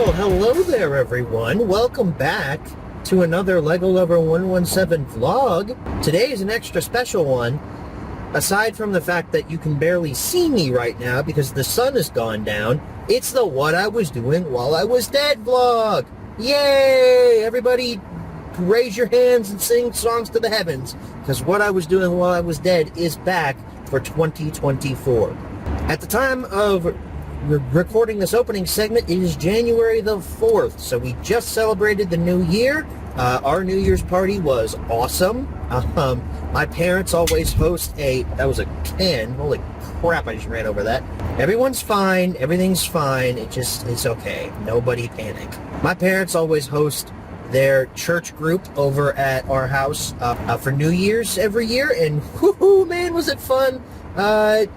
Well, hello there, everyone. Welcome back to another LL117 vlog. Today is an extra special one, aside from the fact that you can barely see me right now because the sun has gone down. It's the What I Was Doing While I Was Dead vlog. Yay! Everybody raise your hands and sing songs to the heavens, because What I Was Doing While I Was Dead is back for 2024. At the time of recording this opening segment, it is January the 4th, so we just celebrated the new year. Our New Year's party was awesome. My parents always host that was a can. Holy crap, I just ran over that. Everyone's fine. Everything's fine. It's okay. Nobody panic. My parents always host their church group over at our house for New Year's every year, and whoo, man, was it fun.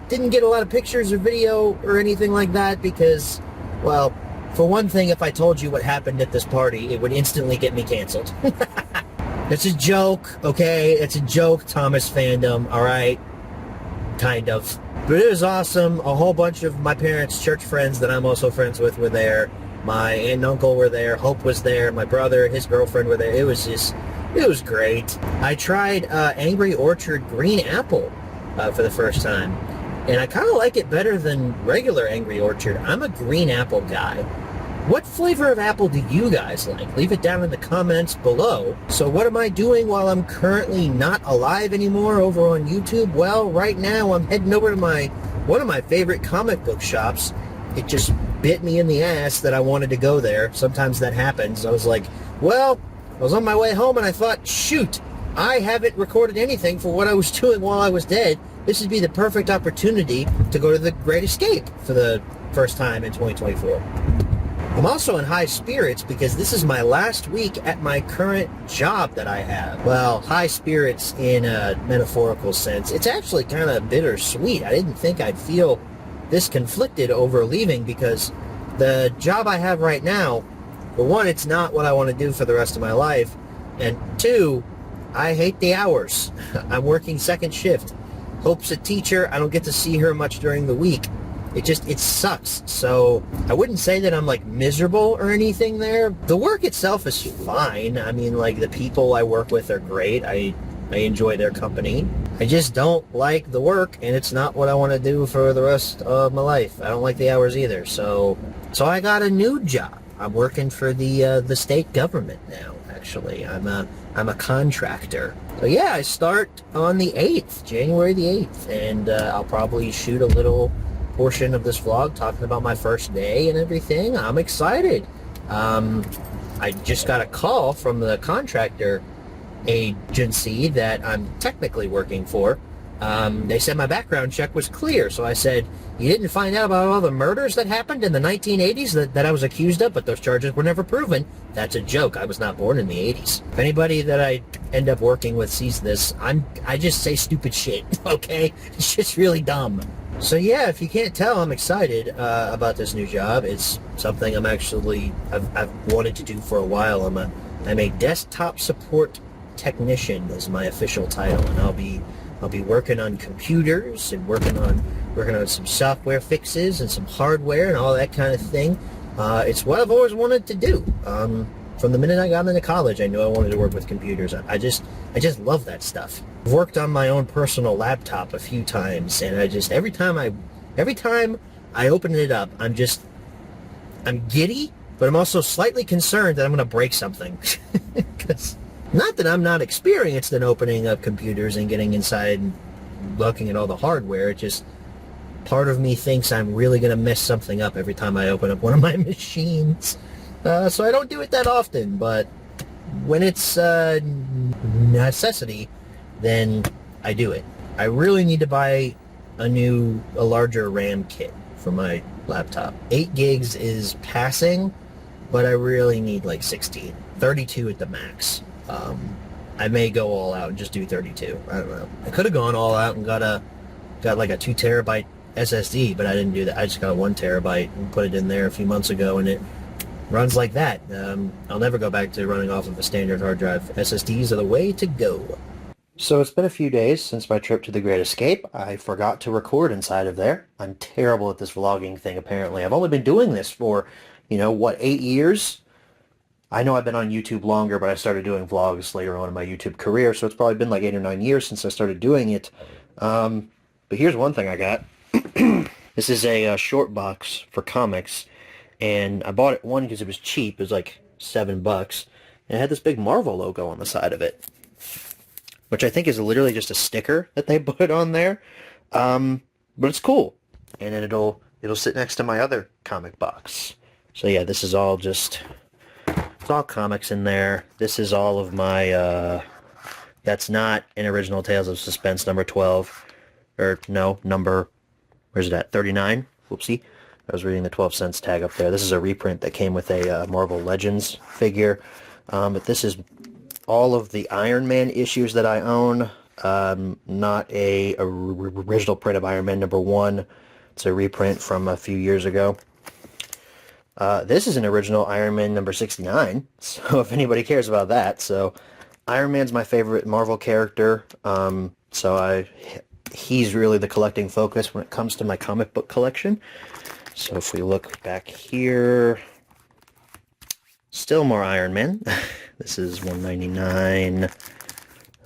Didn't get a lot of pictures or video or anything like that because, well, for one thing, if I told you what happened at this party, it would instantly get me canceled. It's a joke, okay? It's a joke, Thomas fandom, alright? Kind of. But it was awesome. A whole bunch of my parents' church friends that I'm also friends with were there. My aunt and uncle were there. Hope was there. My brother, his girlfriend were there. It was great. I tried Angry Orchard Green Apple for the first time, and I kind of like it better than regular Angry Orchard. I'm a green apple guy. What flavor of apple do you guys like? Leave it down in the comments below. So what am I doing while I'm currently not alive anymore over on YouTube? Well, right now I'm heading over to one of my favorite comic book shops. It just bit me in the ass that I wanted to go there. Sometimes that happens. I was like, well, I was on my way home and I thought, shoot, I haven't recorded anything for What I Was Doing While I Was Dead. This would be the perfect opportunity to go to the Great Escape for the first time in 2024. I'm also in high spirits because this is my last week at my current job that I have. Well, high spirits in a metaphorical sense. It's actually kind of bittersweet. I didn't think I'd feel this conflicted over leaving because the job I have right now, for one, it's not what I want to do for the rest of my life, and two, I hate the hours. I'm working second shift. Hope's a teacher. I don't get to see her much during the week. It sucks. So I wouldn't say that I'm like miserable or anything there. The work itself is fine. I mean, like, the people I work with are great. I enjoy their company. I just don't like the work, and it's not what I want to do for the rest of my life. I don't like the hours either. So I got a new job. I'm working for the state government now. Actually, I'm a contractor. So yeah, I start on the 8th, January the 8th, and I'll probably shoot a little portion of this vlog talking about my first day and everything. I'm excited. I just got a call from the contractor agency that I'm technically working for. They said my background check was clear, so I said, you didn't find out about all the murders that happened in the 1980s that I was accused of, but those charges were never proven? That's a joke. I was not born in the 80s. If anybody that I end up working with sees this, I just say stupid shit, okay? It's just really dumb. So yeah, if you can't tell, I'm excited about this new job. It's something I've wanted to do for a while. I'm a desktop support technician is my official title, and I'll be working on computers and working on some software fixes and some hardware and all that kind of thing. It's what I've always wanted to do. From the minute I got into college, I knew I wanted to work with computers. I just love that stuff. I've worked on my own personal laptop a few times, and every time I open it up, I'm giddy, but I'm also slightly concerned that I'm going to break something. 'Cause not that I'm not experienced in opening up computers and getting inside and looking at all the hardware. It just, part of me thinks I'm really going to mess something up every time I open up one of my machines. So I don't do it that often, but when it's a necessity, then I do it. I really need to buy a larger RAM kit for my laptop. 8 gigs is passing, but I really need like 16. 32 at the max. I may go all out and just do 32. I don't know. I could have gone all out and got like a 2 terabyte SSD, but I didn't do that. I just got a 1 terabyte and put it in there a few months ago, and it runs like that. I'll never go back to running off of a standard hard drive. SSDs are the way to go. So it's been a few days since my trip to the Great Escape. I forgot to record inside of there. I'm terrible at this vlogging thing, apparently. I've only been doing this for you know, what, 8 years? I know I've been on YouTube longer, but I started doing vlogs later on in my YouTube career, so it's probably been like 8 or 9 years since I started doing it. But here's one thing I got. This is a short box for comics, and I bought it, one, because it was cheap. It was like $7, and it had this big Marvel logo on the side of it, which I think is literally just a sticker that they put on there. But it's cool, and then it'll sit next to my other comic box. So yeah, this is all just, it's all comics in there. This is all of my, that's not an original Tales of Suspense number 12, or no, number, where's it at, 39? Whoopsie. I was reading the 12 cents tag up there. This is a reprint that came with a Marvel Legends figure. But this is all of the Iron Man issues that I own. Not a original print of Iron Man number 1. It's a reprint from a few years ago. This is an original Iron Man number 69, so if anybody cares about that. So Iron Man's my favorite Marvel character, so he's really the collecting focus when it comes to my comic book collection. So if we look back here, still more Iron Man. This is 199.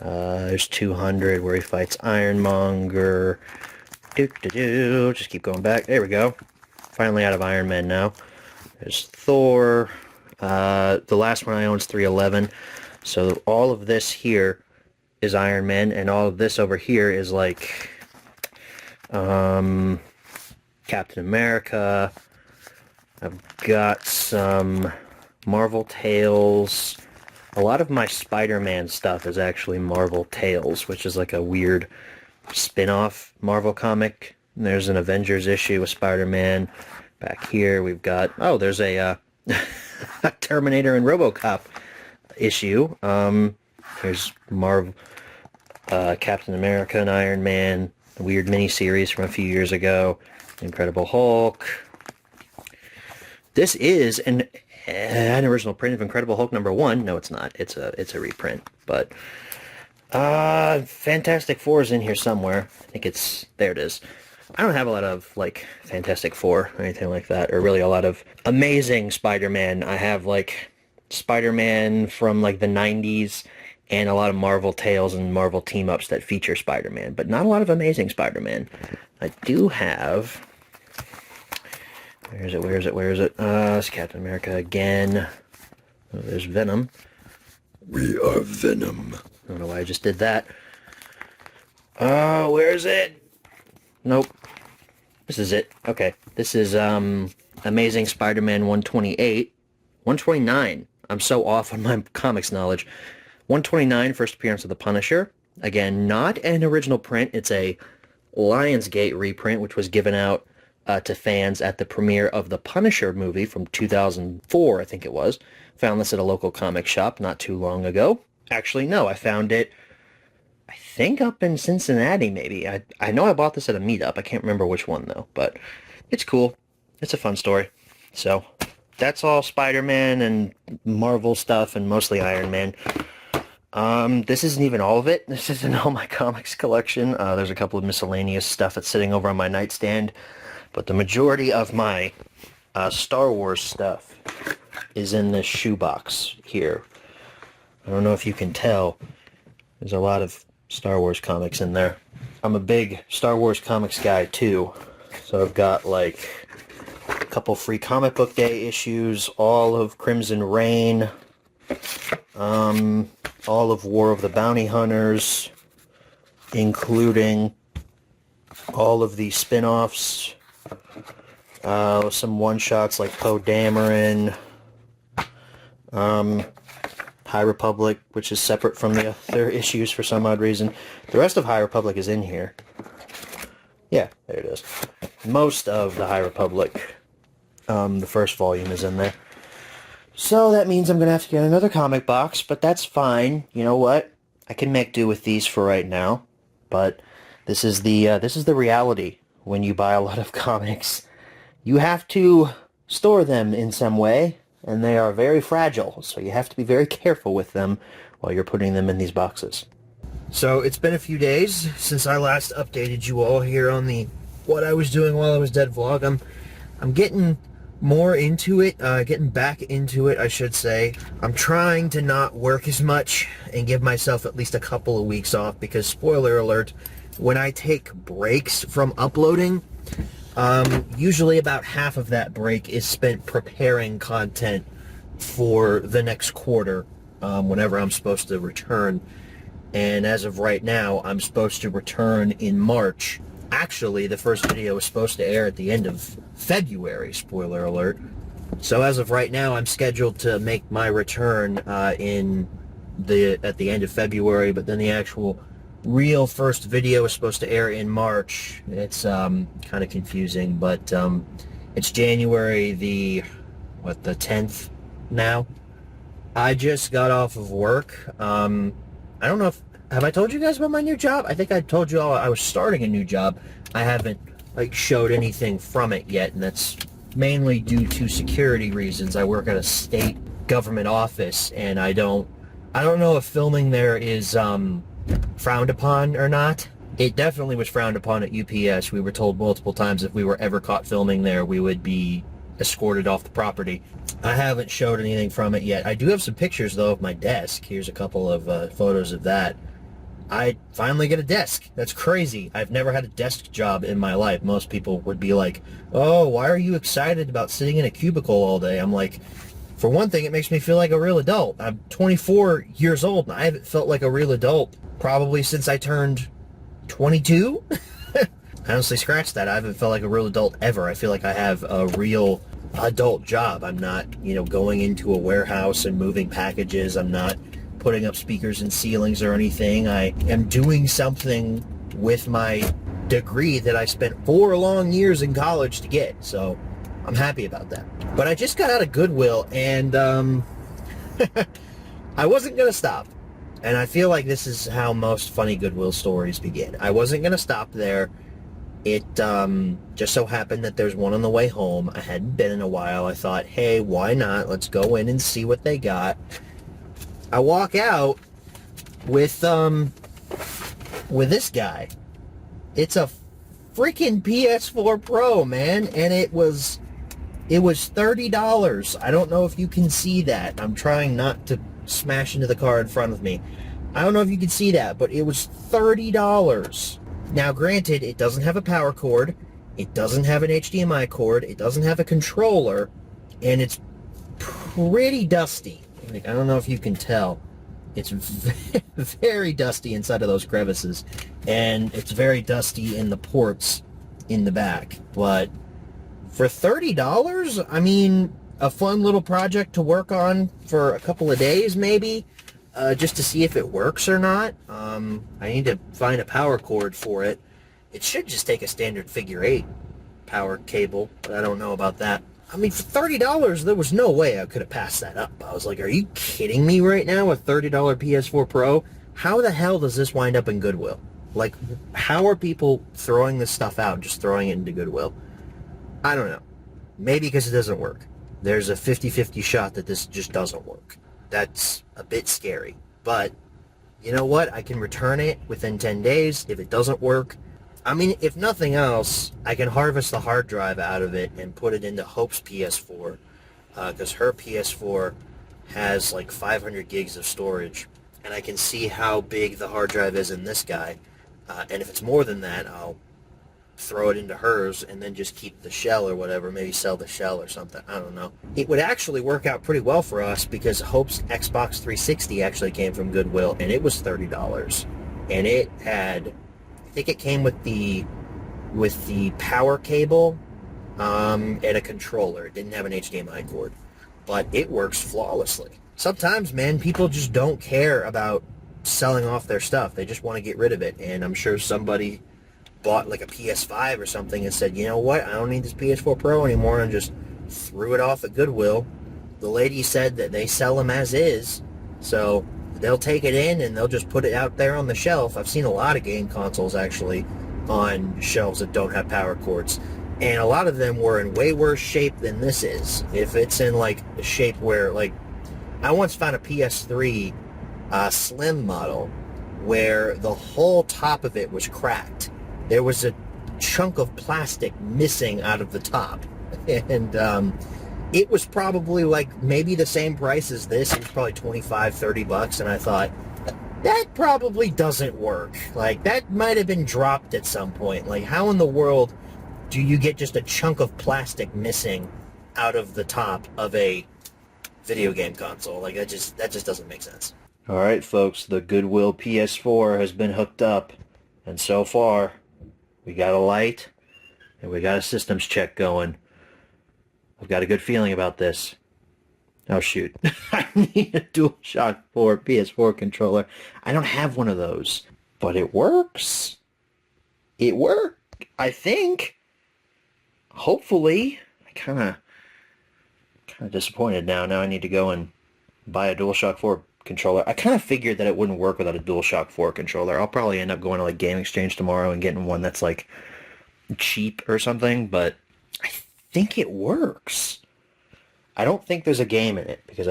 There's 200 where he fights Ironmonger. Just keep going back. There we go. Finally out of Iron Man now. There's Thor. The last one I own is 311. So all of this here is Iron Man, and all of this over here is like Captain America. I've got some Marvel Tales. A lot of my Spider-Man stuff is actually Marvel Tales, which is like a weird spin-off Marvel comic. And there's an Avengers issue with Spider-Man. Back here we've got, oh, there's a Terminator and RoboCop issue. Here's Marvel, Captain America and Iron Man, a weird mini-series from a few years ago. Incredible Hulk. This is an original print of Incredible Hulk number 1. No, it's not. It's a reprint. But Fantastic Four is in here somewhere. I think it's, there it is. I don't have a lot of like Fantastic Four or anything like that, or really a lot of Amazing Spider-Man. I have like Spider-Man from like the 90s and a lot of Marvel Tales and Marvel team-ups that feature Spider-Man, but not a lot of Amazing Spider-Man. I do have, where is it? It's Captain America again. Oh, there's Venom. We are Venom. I don't know why I just did that. Where is it? Nope. This is it. Okay. This is Amazing Spider-Man 128. 129. I'm so off on my comics knowledge. 129, first appearance of the Punisher. Again, not an original print. It's a Lionsgate reprint, which was given out to fans at the premiere of the Punisher movie from 2004, I think it was. Found this at a local comic shop not too long ago. Actually, no, I found it, I think up in Cincinnati, maybe. I know I bought this at a meetup. I can't remember which one, though. But it's cool. It's a fun story. So, that's all Spider-Man and Marvel stuff and mostly Iron Man. This isn't even all of it. This isn't all my comics collection. There's a couple of miscellaneous stuff that's sitting over on my nightstand. But the majority of my Star Wars stuff is in this shoebox here. I don't know if you can tell. There's a lot of Star Wars comics in there. I'm a big Star Wars comics guy too. So I've got like a couple free comic book day issues, all of Crimson Reign, all of War of the Bounty Hunters, including all of the spin-offs, some one-shots like Poe Dameron, High Republic, which is separate from the other issues for some odd reason. The rest of High Republic is in here. Yeah, there it is. Most of the High Republic, the first volume, is in there. So that means I'm going to have to get another comic box, but that's fine. You know what? I can make do with these for right now. But this is the reality when you buy a lot of comics. You have to store them in some way, and they are very fragile, so you have to be very careful with them while you're putting them in these boxes. So it's been a few days since I last updated you all here on the What I Was Doing While I Was Dead vlog. I'm getting more into it, getting back into it, I should say. I'm trying to not work as much and give myself at least a couple of weeks off because, spoiler alert, when I take breaks from uploading, usually about half of that break is spent preparing content for the next quarter, whenever I'm supposed to return. And as of right now, I'm supposed to return in March. Actually, the first video was supposed to air at the end of February, spoiler alert. So as of right now, I'm scheduled to make my return at the end of February, but then the actual real first video is supposed to air in March. It's kind of confusing, but it's January the 10th now. I just got off of work. I don't know if, have I told you guys about my new job? I think I told you all I was starting a new job. I haven't showed anything from it yet, and that's mainly due to security reasons. I work at a state government office, and I don't know if filming there is frowned upon or not. It definitely was frowned upon at UPS. We were told multiple times if we were ever caught filming there, we would be escorted off the property. I haven't showed anything from it yet. I do have some pictures, though, of my desk. Here's a couple of photos of that. I finally get a desk. That's crazy. I've never had a desk job in my life. Most people would be like, oh, why are you excited about sitting in a cubicle all day? I'm like, for one thing, it makes me feel like a real adult. I'm 24 years old, and I haven't felt like a real adult probably since I turned 22. Honestly, scratch that. I haven't felt like a real adult ever. I feel like I have a real adult job. I'm not, going into a warehouse and moving packages. I'm not putting up speakers in ceilings or anything. I am doing something with my degree that I spent 4 long years in college to get. So I'm happy about that. But I just got out of Goodwill, and I wasn't going to stop. And I feel like this is how most funny Goodwill stories begin. I wasn't going to stop there. It just so happened that there's one on the way home. I hadn't been in a while. I thought, hey, why not? Let's go in and see what they got. I walk out with this guy. It's a freaking PS4 Pro, man, and it was $30. I don't know if you can see that. I'm trying not to smash into the car in front of me. I don't know if you can see that, but it was $30. Now, granted, it doesn't have a power cord, it doesn't have an HDMI cord, it doesn't have a controller, and it's pretty dusty. I don't know if you can tell. It's very dusty inside of those crevices, and it's very dusty in the ports in the back. But for $30, I mean, a fun little project to work on for a couple of days, maybe. Just to see if it works or not. I need to find a power cord for it. It should just take a standard figure 8 power cable, but I don't know about that. I mean, for $30, there was no way I could have passed that up. I was like, are you kidding me right now? A $30 PS4 Pro? How the hell does this wind up in Goodwill? Like, how are people throwing this stuff out and just throwing it into Goodwill? I don't know. Maybe because it doesn't work. There's a 50-50 shot that this just doesn't work. That's a bit scary. But, you know what? I can return it within 10 days if it doesn't work. I mean, if nothing else, I can harvest the hard drive out of it and put it into Hope's PS4. Because her PS4 has like 500 gigs of storage. And I can see how big the hard drive is in this guy. And if it's more than that, I'll throw it into hers and then just keep the shell or whatever, maybe sell the shell or something. I don't know. It would actually work out pretty well for us because Hope's Xbox 360 actually came from Goodwill, and it was $30. And it had, I think it came with the power cable and a controller. It didn't have an HDMI cord, but it works flawlessly. Sometimes, man, people just don't care about selling off their stuff. They just want to get rid of it, and I'm sure somebody bought like a PS5 or something and said, you know what, I don't need this PS4 Pro anymore, and just threw it off at Goodwill. The lady said that they sell them as is, so they'll take it in and they'll just put it out there on the shelf. I've seen a lot of game consoles actually on shelves that don't have power cords, and a lot of them were in way worse shape than this is. If it's in like a shape where, like, I once found a PS3 Slim model where the whole top of it was cracked. There was a chunk of plastic missing out of the top. And it was probably like maybe the same price as this. It was probably 25, 30 bucks. And I thought, that probably doesn't work. Like, that might have been dropped at some point. Like, how in the world do you get just a chunk of plastic missing out of the top of a video game console? Like, that just doesn't make sense. All right, folks, the Goodwill PS4 has been hooked up, and so far, we got a light, and we got a systems check going. I've got a good feeling about this. Oh, shoot. I need a DualShock 4 PS4 controller. I don't have one of those, but it works. It worked, I think. Hopefully. I'm kind of disappointed now. Now I need to go and buy a DualShock 4 controller. I kind of figured that it wouldn't work without a DualShock 4 controller. I'll probably end up going to like Game Exchange tomorrow and getting one that's like cheap or something, but I think it works. I don't think there's a game in it because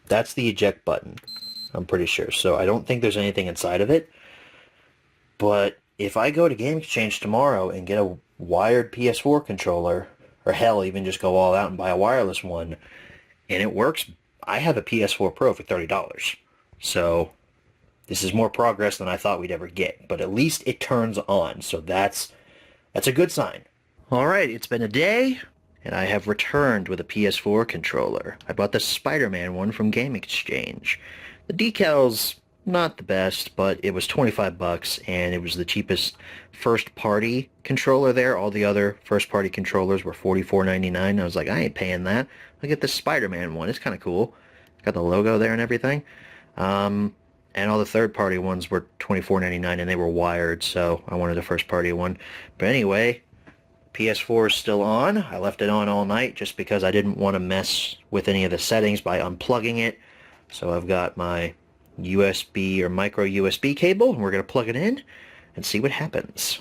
that's the eject button, I'm pretty sure. So I don't think there's anything inside of it. But if I go to Game Exchange tomorrow and get a wired PS4 controller, or hell, even just go all out and buy a wireless one, and it works, I have a PS4 Pro for $30. So this is more progress than I thought we'd ever get. But at least it turns on, so that's a good sign. All right, it's been a day, and I have returned with a PS4 controller. I bought the Spider-Man one from Game Exchange. The decal's not the best, but it was 25 bucks, and it was the cheapest first-party controller there. All the other first-party controllers were $44.99. I was like, I ain't paying that. I'll get the Spider-Man one. It's kind of cool. Got the logo there and everything. And all the third-party ones were $24.99, and they were wired, so I wanted a first-party one. But anyway, PS4 is still on. I left it on all night just because I didn't want to mess with any of the settings by unplugging it. So I've got my USB or micro USB cable, and we're going to plug it in and see what happens.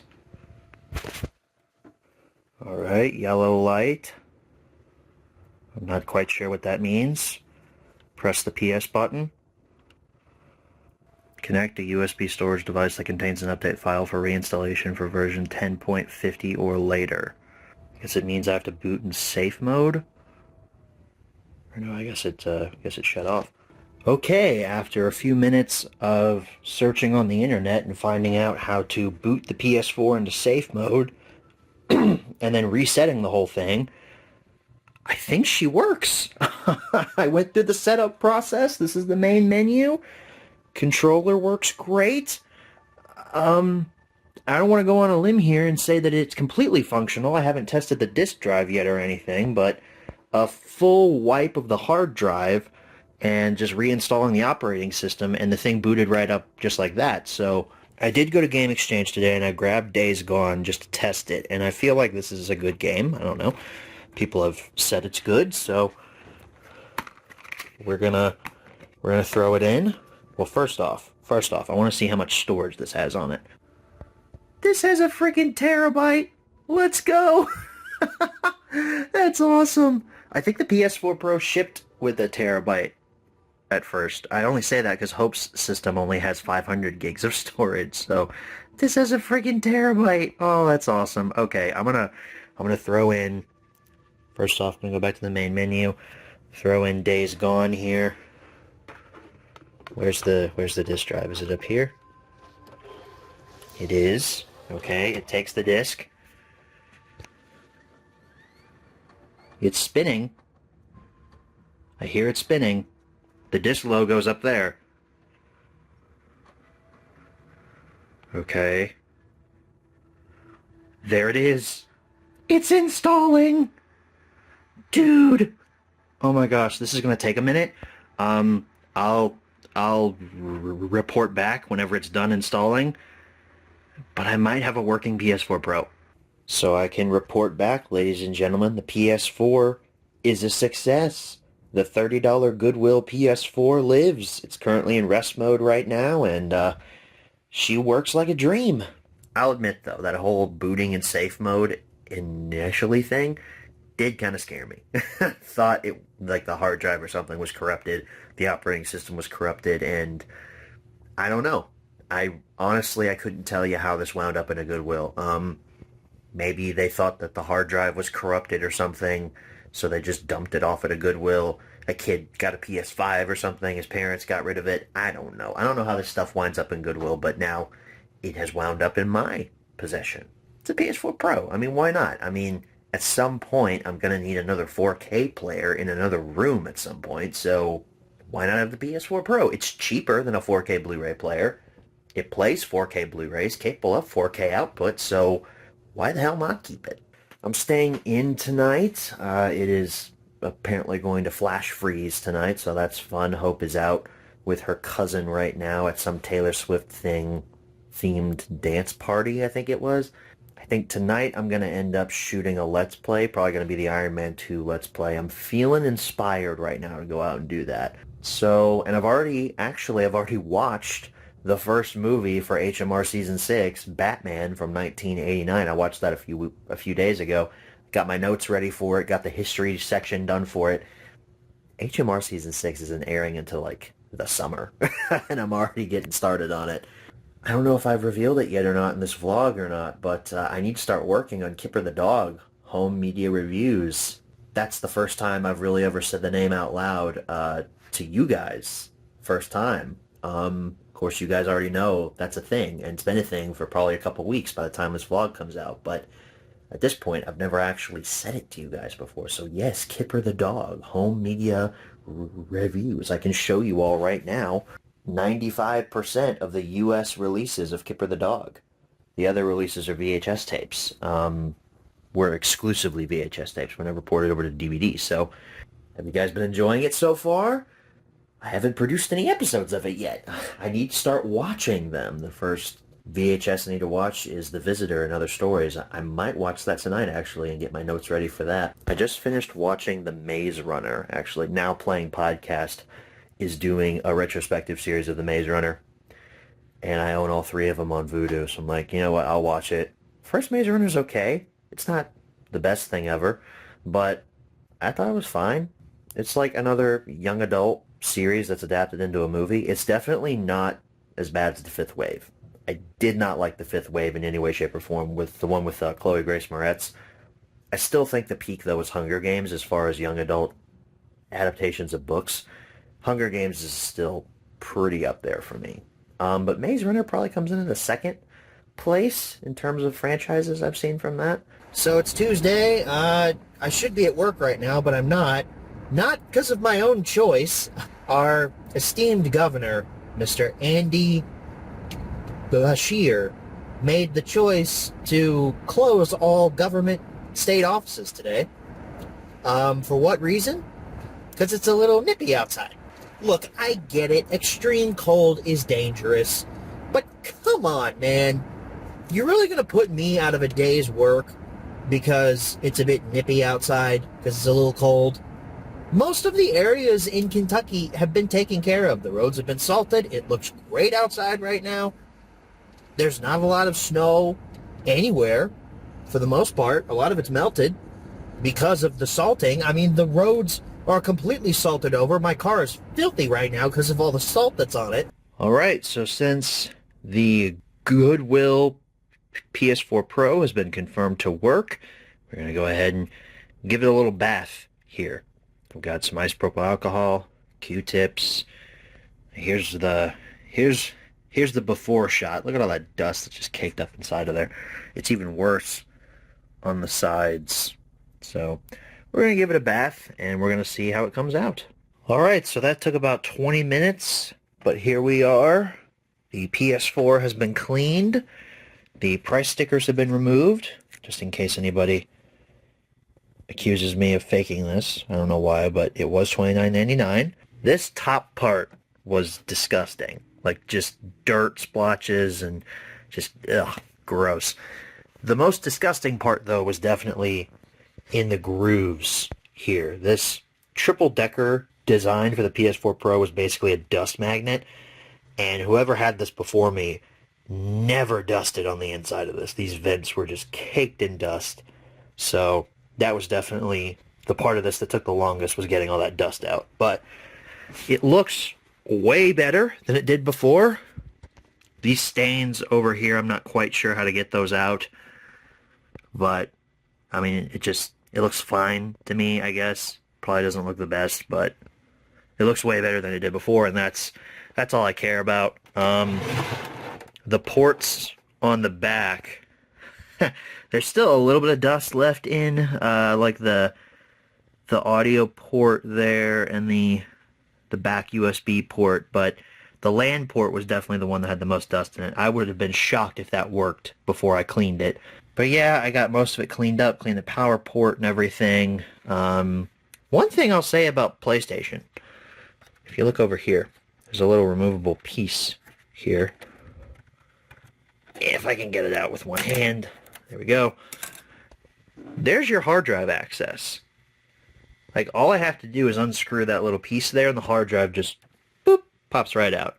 Alright, yellow light. I'm not quite sure what that means. Press the PS button. Connect a USB storage device that contains an update file for reinstallation for version 10.50 or later. I guess it means I have to boot in safe mode? Or no, I guess it shut off. Okay, after a few minutes of searching on the internet and finding out how to boot the PS4 into safe mode, and then resetting the whole thing, I think she works. I went through the setup process. This is the main menu. Controller works great. I don't want to go on a limb here and say that it's completely functional. I haven't tested the disk drive yet or anything, but a full wipe of the hard drive and just reinstalling the operating system, and the thing booted right up just like that. So I did go to Game Exchange today, and I grabbed Days Gone just to test it, and I feel like this is a good game. I don't know. People have said it's good, so we're gonna throw it in. Well, first off, I want to see how much storage this has on it. This has a freaking terabyte. Let's go. That's awesome. I think the PS4 Pro shipped with a terabyte at first. I only say that because Hope's system only has 500 gigs of storage, so this has a freaking terabyte. Oh, that's awesome. Okay, I'm gonna throw in. First off, I'm gonna go back to the main menu. Throw in Days Gone here. Where's the disk drive? Is it up here? It is. Okay, it takes the disk. It's spinning. I hear it spinning. The disk logo's up there. Okay. There it is. It's installing! Dude! Oh my gosh, this is gonna take a minute. I'll report back whenever it's done installing. But I might have a working PS4 Pro. So I can report back, ladies and gentlemen, the PS4 is a success. The $30 Goodwill PS4 lives. It's currently in rest mode right now, and she works like a dream. I'll admit, though, that whole booting in safe mode initially thing did kind of scare me. Thought it, like the hard drive or something was corrupted, the operating system was corrupted, and I don't know. I honestly couldn't tell you how this wound up in a Goodwill. Maybe they thought that the hard drive was corrupted or something, so they just dumped it off at a Goodwill. A kid got a PS5 or something, his parents got rid of it. I don't know. I don't know how this stuff winds up in Goodwill, but now it has wound up in my possession. It's a PS4 Pro. I mean, why not? I mean, at some point, I'm going to need another 4K player in another room at some point, so why not have the PS4 Pro? It's cheaper than a 4K Blu-ray player. It plays 4K Blu-rays, capable of 4K output, so why the hell not keep it? I'm staying in tonight. It is apparently going to flash freeze tonight, so that's fun. Hope is out with her cousin right now at some Taylor Swift themed dance party, I think it was. I think tonight I'm going to end up shooting a Let's Play, probably going to be the Iron Man 2 Let's Play. I'm feeling inspired right now to go out and do that. So, and I've already watched the first movie for HMR Season 6, Batman from 1989. I watched that a few days ago. Got my notes ready for it, got the history section done for it. HMR Season 6 isn't airing until, like, the summer, and I'm already getting started on it. I don't know if I've revealed it yet or not in this vlog or not, but I need to start working on Kipper the Dog, Home Media Reviews. That's the first time I've really ever said the name out loud to you guys. First time. Of course, you guys already know that's a thing, and it's been a thing for probably a couple weeks by the time this vlog comes out, but at this point, I've never actually said it to you guys before. So yes, Kipper the Dog, Home Media Reviews. I can show you all right now. 95% of the U.S. releases of Kipper the Dog. The other releases are VHS tapes. Were exclusively VHS tapes. Were never ported over to DVD. So, have you guys been enjoying it so far? I haven't produced any episodes of it yet. I need to start watching them. The first VHS I need to watch is The Visitor and Other Stories. I might watch that tonight, actually, and get my notes ready for that. I just finished watching The Maze Runner, actually. Now Playing Podcast is doing a retrospective series of The Maze Runner, and I own all 3 of them on Vudu, so I'm like, you know what, I'll watch it. First Maze Runner's okay. It's not the best thing ever, but I thought it was fine. It's like another young adult series that's adapted into a movie. It's definitely not as bad as The Fifth Wave. I did not like The Fifth Wave in any way, shape, or form, with the one with Chloe Grace Moretz. I still think the peak, though, is Hunger Games as far as young adult adaptations of books. Hunger Games is still pretty up there for me. But Maze Runner probably comes in the second place in terms of franchises I've seen from that. So it's Tuesday. I should be at work right now, but I'm not. Not because of my own choice. Our esteemed governor, Mr. Andy Bashir, made the choice to close all government state offices today. For what reason? Because it's a little nippy outside. Look, I get it. Extreme cold is dangerous. But come on, man. You're really going to put me out of a day's work because it's a bit nippy outside, because it's a little cold? Most of the areas in Kentucky have been taken care of. The roads have been salted. It looks great outside right now. There's not a lot of snow anywhere, for the most part. A lot of it's melted because of the salting. I mean, the roads are completely salted over. My car is filthy right now because of all the salt that's on it. All right, so since the Goodwill PS4 Pro has been confirmed to work, we're going to go ahead and give it a little bath here. We've got some isopropyl alcohol, Q-tips. Here's the before shot. Look at all that dust that's just caked up inside of there. It's even worse on the sides. So we're going to give it a bath, and we're going to see how it comes out. All right, so that took about 20 minutes, but here we are. The PS4 has been cleaned. The price stickers have been removed, just in case anybody accuses me of faking this. I don't know why, but it was $29.99. This top part was disgusting. Like, just dirt splotches and just, ugh, gross. The most disgusting part, though, was definitely in the grooves here. This triple-decker design for the PS4 Pro was basically a dust magnet, and whoever had this before me never dusted on the inside of this. These vents were just caked in dust. So that was definitely the part of this that took the longest, was getting all that dust out. But it looks way better than it did before. These stains over here, I'm not quite sure how to get those out. but I mean, it looks fine to me, I guess. Probably doesn't look the best, but it looks way better than it did before, and that's all I care about. The ports on the back, there's still a little bit of dust left in, like the audio port there and the back USB port, but the LAN port was definitely the one that had the most dust in it. I would have been shocked if that worked before I cleaned it. But yeah, I got most of it cleaned up, cleaned the power port and everything. One thing I'll say about PlayStation, if you look over here, there's a little removable piece here. If I can get it out with one hand. There we go. There's your hard drive access. Like, all I have to do is unscrew that little piece there, and the hard drive just, boop, pops right out.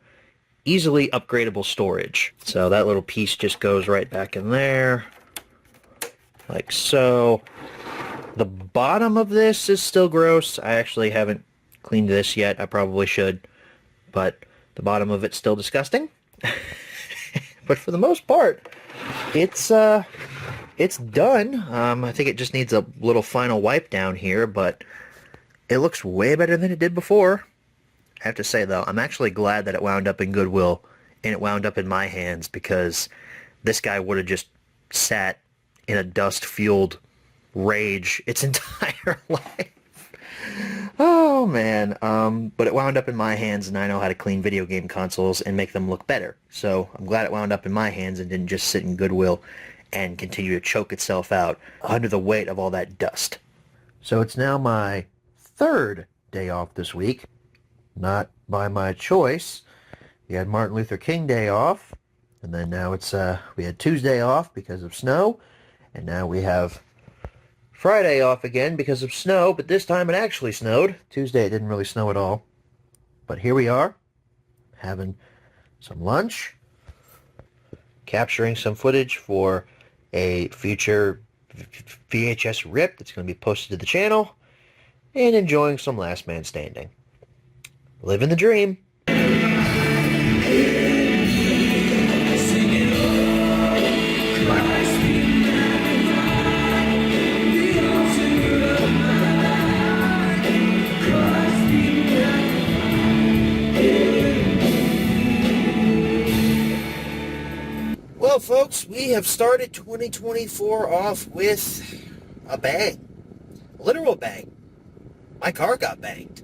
Easily upgradable storage. So that little piece just goes right back in there, like so. The bottom of this is still gross. I actually haven't cleaned this yet. I probably should. But the bottom of it's still disgusting. But for the most part, it's done. I think it just needs a little final wipe down here, but it looks way better than it did before. I have to say, though, I'm actually glad that it wound up in Goodwill and it wound up in my hands, because this guy would have just sat in a dust-fueled rage its entire life. Oh, man. But it wound up in my hands, and I know how to clean video game consoles and make them look better. So I'm glad it wound up in my hands and didn't just sit in Goodwill and continue to choke itself out under the weight of all that dust. So it's now my third day off this week. Not by my choice. We had Martin Luther King Day off, and then now we had Tuesday off because of snow, and now we have Friday off again because of snow, but this time it actually snowed. Tuesday it didn't really snow at all. But here we are, having some lunch, capturing some footage for a future VHS rip that's going to be posted to the channel, and enjoying some Last Man Standing. Living the dream. Well, folks, we have started 2024 off with a bang. A literal bang. My car got banged.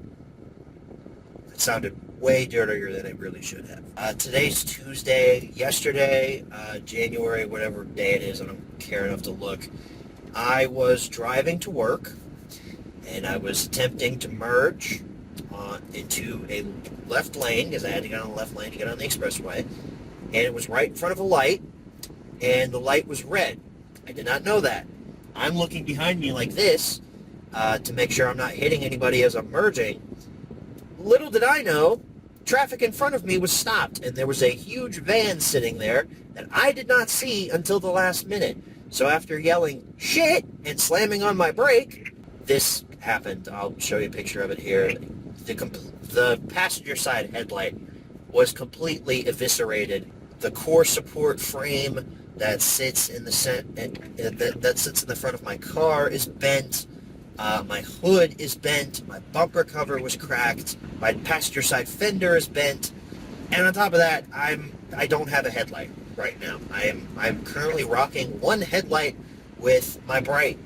It sounded way dirtier than it really should have. Today's Tuesday. Yesterday, January, whatever day it is, I don't care enough to look. I was driving to work, and I was attempting to merge into a left lane, because I had to get on the left lane to get on the expressway. And it was right in front of a light, and the light was red. I did not know that. I'm looking behind me like this to make sure I'm not hitting anybody as I'm merging. Little did I know, traffic in front of me was stopped, and there was a huge van sitting there that I did not see until the last minute. So after yelling, "shit," and slamming on my brake, this happened. I'll show you a picture of it here. The passenger side headlight was completely eviscerated. The core support frame that sits in the front of my car is bent. My hood is bent. My bumper cover was cracked. My passenger side fender is bent. And on top of that, I don't have a headlight right now. I'm currently rocking one headlight with my bright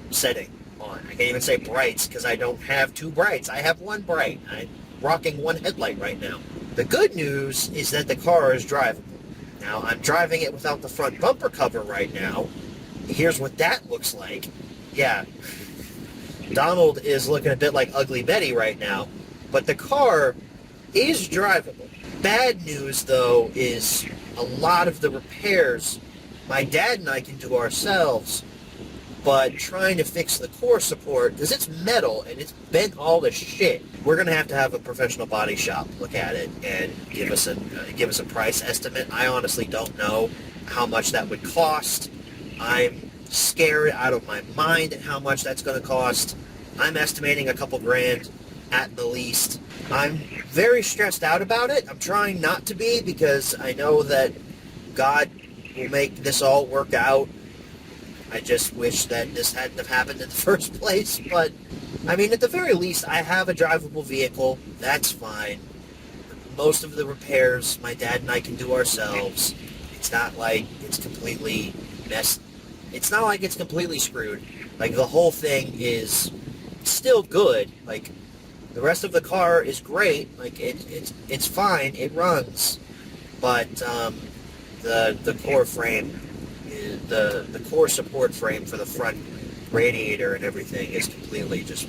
setting on. I can't even say brights because I don't have two brights. I have one bright. I'm rocking one headlight right now. The good news is that the car is drivable. Now, I'm driving it without the front bumper cover right now. Here's what that looks like. Yeah, Donald is looking a bit like Ugly Betty right now, but the car is drivable. Bad news, though, is a lot of the repairs my dad and I can do ourselves, but trying to fix the core support, because it's metal and it's bent all to shit, we're going to have a professional body shop look at it and give us a price estimate. I honestly don't know how much that would cost. I'm scared out of my mind at how much that's going to cost. I'm estimating a couple grand at the least. I'm very stressed out about it. I'm trying not to be, because I know that God will make this all work out. I just wish that this hadn't have happened in the first place, but, I mean, at the very least, I have a drivable vehicle. That's fine. Most of the repairs, my dad and I can do ourselves. It's not like it's completely messed. It's not like it's completely screwed. Like, the whole thing is still good. Like, the rest of the car is great. Like, it's fine. It runs. But, the core frame, the core support frame for the front radiator and everything is completely just...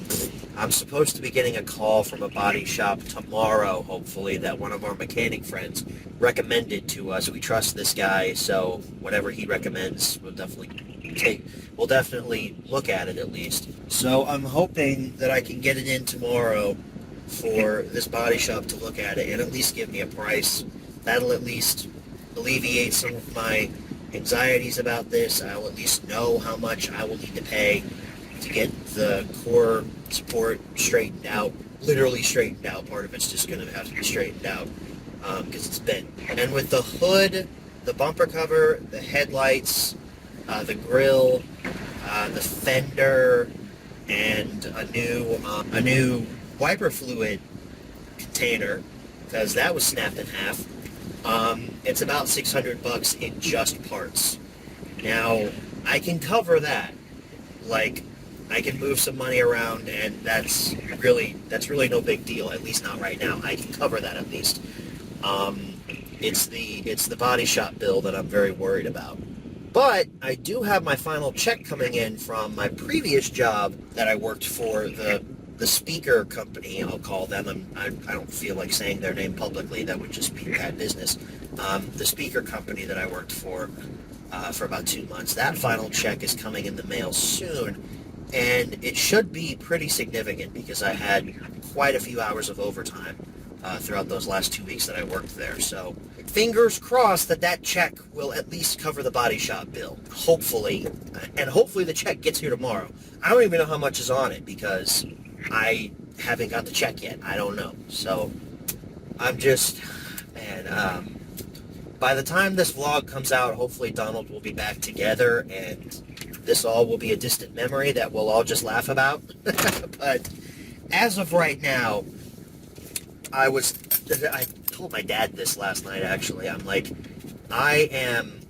I'm supposed to be getting a call from a body shop tomorrow, hopefully, that one of our mechanic friends recommended to us. We trust this guy, so whatever he recommends, we'll definitely look at it at least. So I'm hoping that I can get it in tomorrow for this body shop to look at it and at least give me a price. That'll at least alleviate some of my anxieties about this. I'll at least know how much I will need to pay to get the core support straightened out, literally straightened out. Part of it's just going to have to be straightened out because it's bent. And with the hood, the bumper cover, the headlights, the grille, the fender, and a new wiper fluid container, because that was snapped in half. It's about $600 in just parts. Now, I can cover that. Like, I can move some money around, and that's really no big deal. At least not right now. I can cover that at least. It's the body shop bill that I'm very worried about. But I do have my final check coming in from my previous job that I worked for, the speaker company, I'll call them. I don't feel like saying their name publicly. That would just be bad business. The speaker company that I worked for about 2 months. That final check is coming in the mail soon, and it should be pretty significant because I had quite a few hours of overtime throughout those last 2 weeks that I worked there. So fingers crossed that check will at least cover the body shop bill. Hopefully, and hopefully the check gets here tomorrow. I don't even know how much is on it because I haven't got the check yet. I don't know. So I'm just, man, by the time this vlog comes out, hopefully Donald will be back together and this all will be a distant memory that we'll all just laugh about. But as of right now, I told my dad this last night, actually. I'm like, I am,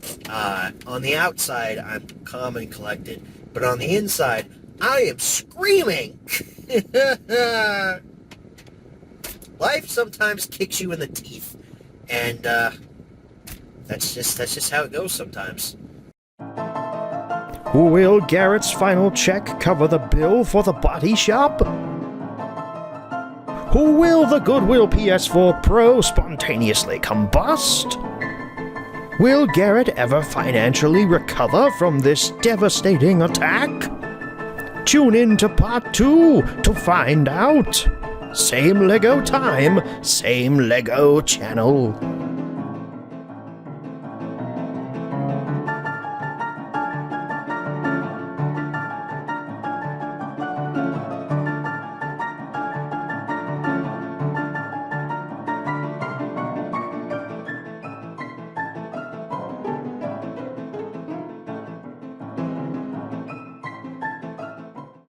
on the outside, I'm calm and collected, but on the inside, I am screaming. Life sometimes kicks you in the teeth, and that's just how it goes sometimes. Will Garrett's final check cover the bill for the body shop? Will the Goodwill PS4 Pro spontaneously combust? Will Garrett ever financially recover from this devastating attack? Tune in to part 2 to find out. Same Lego time, same Lego channel.